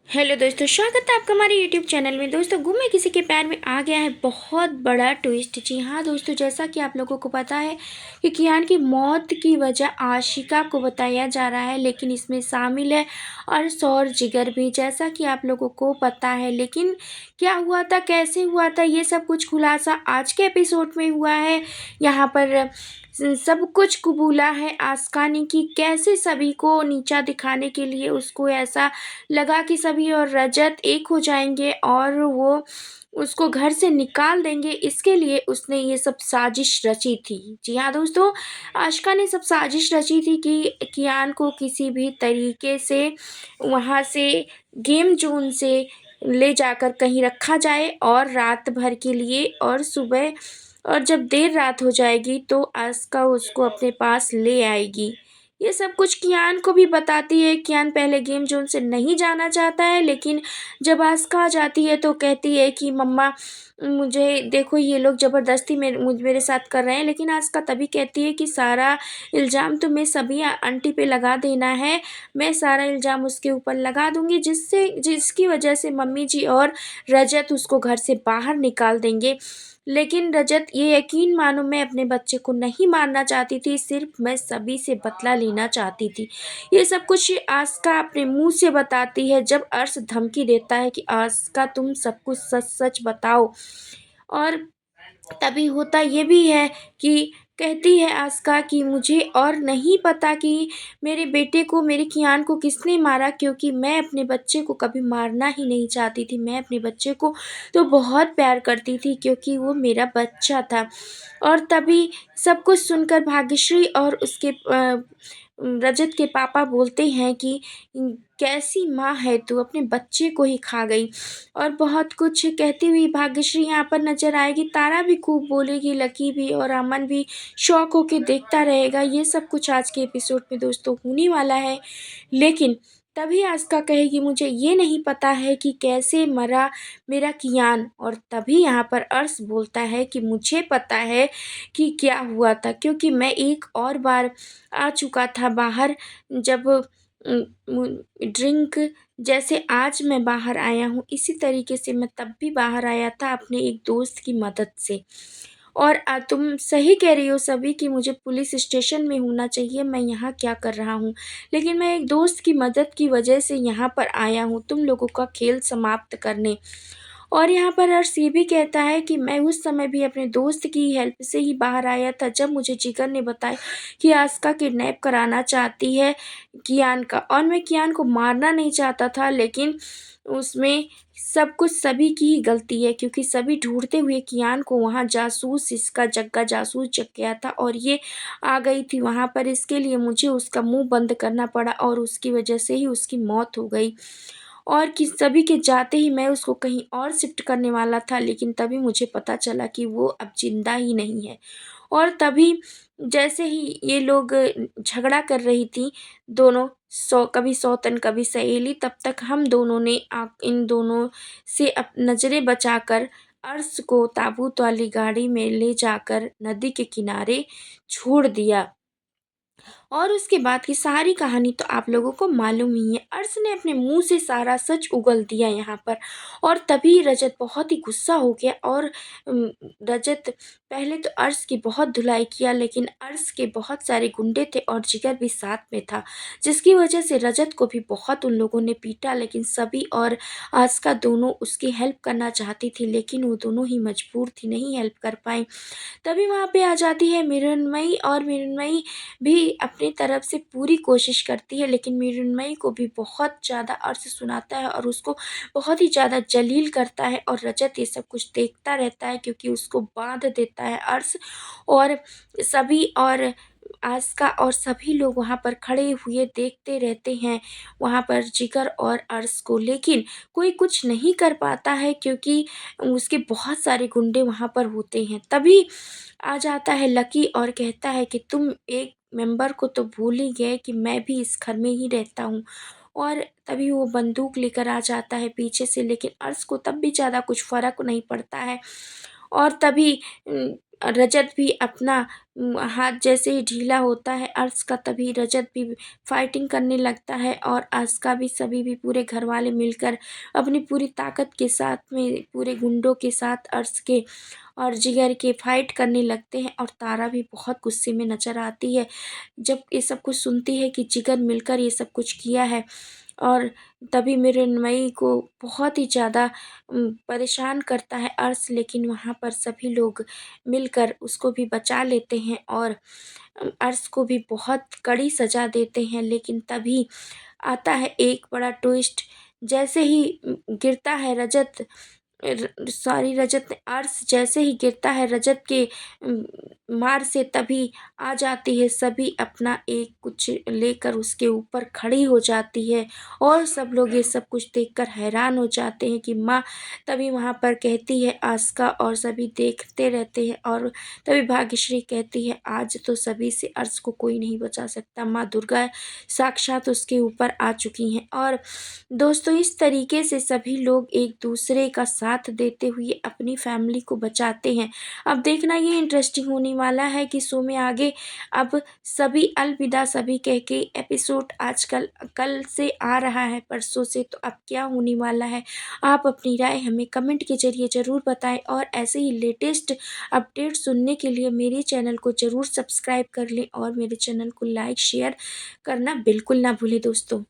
Hello दोस्तों, स्वागत है आपका हमारे यूट्यूब चैनल में। दोस्तों, गुम है किसी के प्यार में आ गया है बहुत बड़ा ट्विस्ट। जी हाँ दोस्तों, जैसा कि आप लोगों को पता है कि कियान की मौत की वजह आशिका को बताया जा रहा है, लेकिन इसमें शामिल है अर्श और जिगर भी, जैसा कि आप लोगों को पता है। लेकिन क्या हुआ था, कैसे हुआ था, ये सब कुछ खुलासा आज के एपिसोड में हुआ है। यहाँ पर सब कुछ कबूला है आस्का ने कि कैसे सभी को नीचा दिखाने के लिए उसको ऐसा लगा कि सभी और रजत एक हो जाएंगे और वो उसको घर से निकाल देंगे। इसके लिए उसने ये सब साजिश रची थी। जी हाँ दोस्तों, आशिका ने सब साजिश रची थी कि कियान को किसी भी तरीके से वहाँ से गेम जोन से ले जाकर कहीं रखा जाए और रात भर के लिए, और सुबह और जब देर रात हो जाएगी तो आस्का उसको अपने पास ले आएगी। ये सब कुछ कियान को भी बताती है। कियान पहले गेम जोन से नहीं जाना चाहता है, लेकिन जब आस्का आ जाती है तो कहती है कि मम्मा मुझे देखो, ये लोग ज़बरदस्ती मेरे साथ कर रहे हैं। लेकिन आस्का तभी कहती है कि सारा इल्ज़ाम तुम्हें सभी आंटी पे लगा देना है। मैं सारा इल्ज़ाम उसके ऊपर लगा दूंगी, जिसकी वजह से मम्मी जी और रजत उसको घर से बाहर निकाल देंगे। लेकिन रजत, ये यकीन मानो, मैं अपने बच्चे को नहीं मारना चाहती थी, सिर्फ मैं सभी से बदला लेना चाहती थी। ये सब कुछ आस्का अपने मुंह से बताती है जब अर्श धमकी देता है कि आस्का तुम सब कुछ सच सच बताओ। और तभी होता ये भी है कि कहती है आस्का कि मुझे और नहीं पता कि मेरे बेटे को, मेरे कियान को किसने मारा, क्योंकि मैं अपने बच्चे को कभी मारना ही नहीं चाहती थी। मैं अपने बच्चे को तो बहुत प्यार करती थी क्योंकि वो मेरा बच्चा था। और तभी सब कुछ सुनकर भाग्यश्री और उसके रजत के पापा बोलते हैं कि कैसी माँ है तू, अपने बच्चे को ही खा गई। और बहुत कुछ कहती हुई भाग्यश्री यहाँ पर नजर आएगी। तारा भी खूब बोलेगी, लकी भी, और अमन भी शौक होके देखता रहेगा। ये सब कुछ आज के एपिसोड में दोस्तों होने वाला है। लेकिन तभी आस्का कहेगी मुझे ये नहीं पता है कि कैसे मरा मेरा कियान। और तभी यहाँ पर अर्श बोलता है कि मुझे पता है कि क्या हुआ था, क्योंकि मैं एक और बार आ चुका था बाहर। जब ड्रिंक, जैसे आज मैं बाहर आया हूँ, इसी तरीके से मैं तब भी बाहर आया था अपने एक दोस्त की मदद से। और तुम सही कह रही हो सभी कि मुझे पुलिस स्टेशन में होना चाहिए, मैं यहाँ क्या कर रहा हूँ, लेकिन मैं एक दोस्त की मदद की वजह से यहाँ पर आया हूँ तुम लोगों का खेल समाप्त करने। और यहाँ पर अर्श ये भी कहता है कि मैं उस समय भी अपने दोस्त की हेल्प से ही बाहर आया था, जब मुझे जिगर ने बताया कि आस्का किडनैप कराना चाहती है कियान का, और मैं कियान को मारना नहीं चाहता था। लेकिन उसमें सब कुछ सभी की ही गलती है, क्योंकि सभी ढूंढते हुए कियान को वहाँ जासूस, इसका जग्गा जासूस जग गया था और ये आ गई थी वहाँ पर। इसके लिए मुझे उसका मुंह बंद करना पड़ा और उसकी वजह से ही उसकी मौत हो गई। और कि सभी के जाते ही मैं उसको कहीं और शिफ्ट करने वाला था, लेकिन तभी मुझे पता चला कि वो अब जिंदा ही नहीं है। और तभी जैसे ही ये लोग झगड़ा कर रही थी दोनों, कभी सौतन कभी सहेली, तब तक हम दोनों ने इन दोनों से नज़रें बचाकर अर्श को ताबूत वाली गाड़ी में ले जाकर नदी के किनारे छोड़ दिया। और उसके बाद की सारी कहानी तो आप लोगों को मालूम ही है। अर्श ने अपने मुंह से सारा सच उगल दिया यहाँ पर। और तभी रजत बहुत ही गुस्सा हो गया और रजत पहले तो अर्श की बहुत धुलाई किया, लेकिन अर्श के बहुत सारे गुंडे थे और जिगर भी साथ में था, जिसकी वजह से रजत को भी बहुत उन लोगों ने पीटा। लेकिन सभी और आस्का दोनों उसकी हेल्प करना चाहती थी, लेकिन वो दोनों ही मजबूर थी, नहीं हेल्प कर पाई। तभी वहाँ पे आ जाती है मृण्मयी, और मृण्मयी भी अपनी तरफ से पूरी कोशिश करती है, लेकिन मृण्मयी को भी बहुत ज़्यादा अर्श सुनाता है और उसको बहुत ही ज़्यादा जलील करता है। और रजत ये सब कुछ देखता रहता है, क्योंकि उसको बांध देता है अर्श। और सभी और आस्का और सभी लोग वहाँ पर खड़े हुए देखते रहते हैं, वहाँ पर जिगर और अर्श को। लेकिन कोई कुछ नहीं कर पाता है, क्योंकि उसके बहुत सारे गुंडे वहाँ पर होते हैं। तभी आ जाता है लकी और कहता है कि तुम एक मेंबर को तो भूल ही गए कि मैं भी इस घर में ही रहता हूँ। और तभी वो बंदूक लेकर आ जाता है पीछे से, लेकिन अर्श को तब भी ज़्यादा कुछ फ़र्क नहीं पड़ता है। और तभी रजत भी अपना हाथ जैसे ही ढीला होता है अर्श का, तभी रजत भी फाइटिंग करने लगता है और अर्श का भी सभी भी पूरे घर वाले मिलकर अपनी पूरी ताकत के साथ में पूरे गुंडों के साथ अर्श के और जिगर के फाइट करने लगते हैं। और तारा भी बहुत गुस्से में नजर आती है जब ये सब कुछ सुनती है कि जिगर मिलकर ये सब कुछ किया है। और तभी मृण्मयी को बहुत ही ज़्यादा परेशान करता है अर्श, लेकिन वहाँ पर सभी लोग मिलकर उसको भी बचा लेते हैं और अर्श को भी बहुत कड़ी सज़ा देते हैं। लेकिन तभी आता है एक बड़ा ट्विस्ट, जैसे ही गिरता है रजत रजत अर्श जैसे ही गिरता है रजत के उम, मार से, तभी आ जाती है सभी अपना एक कुछ लेकर उसके ऊपर खड़ी हो जाती है। और सब लोग ये सब कुछ देखकर हैरान हो जाते हैं कि माँ, तभी वहाँ पर कहती है आस्का और सभी देखते रहते हैं। और तभी भाग्यश्री कहती है आज तो सभी से अर्श को कोई नहीं बचा सकता, माँ दुर्गा साक्षात उसके ऊपर आ चुकी हैं। और दोस्तों इस तरीके से सभी लोग एक दूसरे का साथ देते हुए अपनी फैमिली को बचाते हैं। अब देखना ये इंटरेस्टिंग होने वाला है कि शो में आगे अब सभी अलविदा सभी कह के एपिसोड आजकल कल से आ रहा है, परसों से, तो अब क्या होने वाला है। आप अपनी राय हमें कमेंट के जरिए ज़रूर बताएं और ऐसे ही लेटेस्ट अपडेट सुनने के लिए मेरे चैनल को ज़रूर सब्सक्राइब कर लें और मेरे चैनल को लाइक शेयर करना बिल्कुल ना भूलें दोस्तों।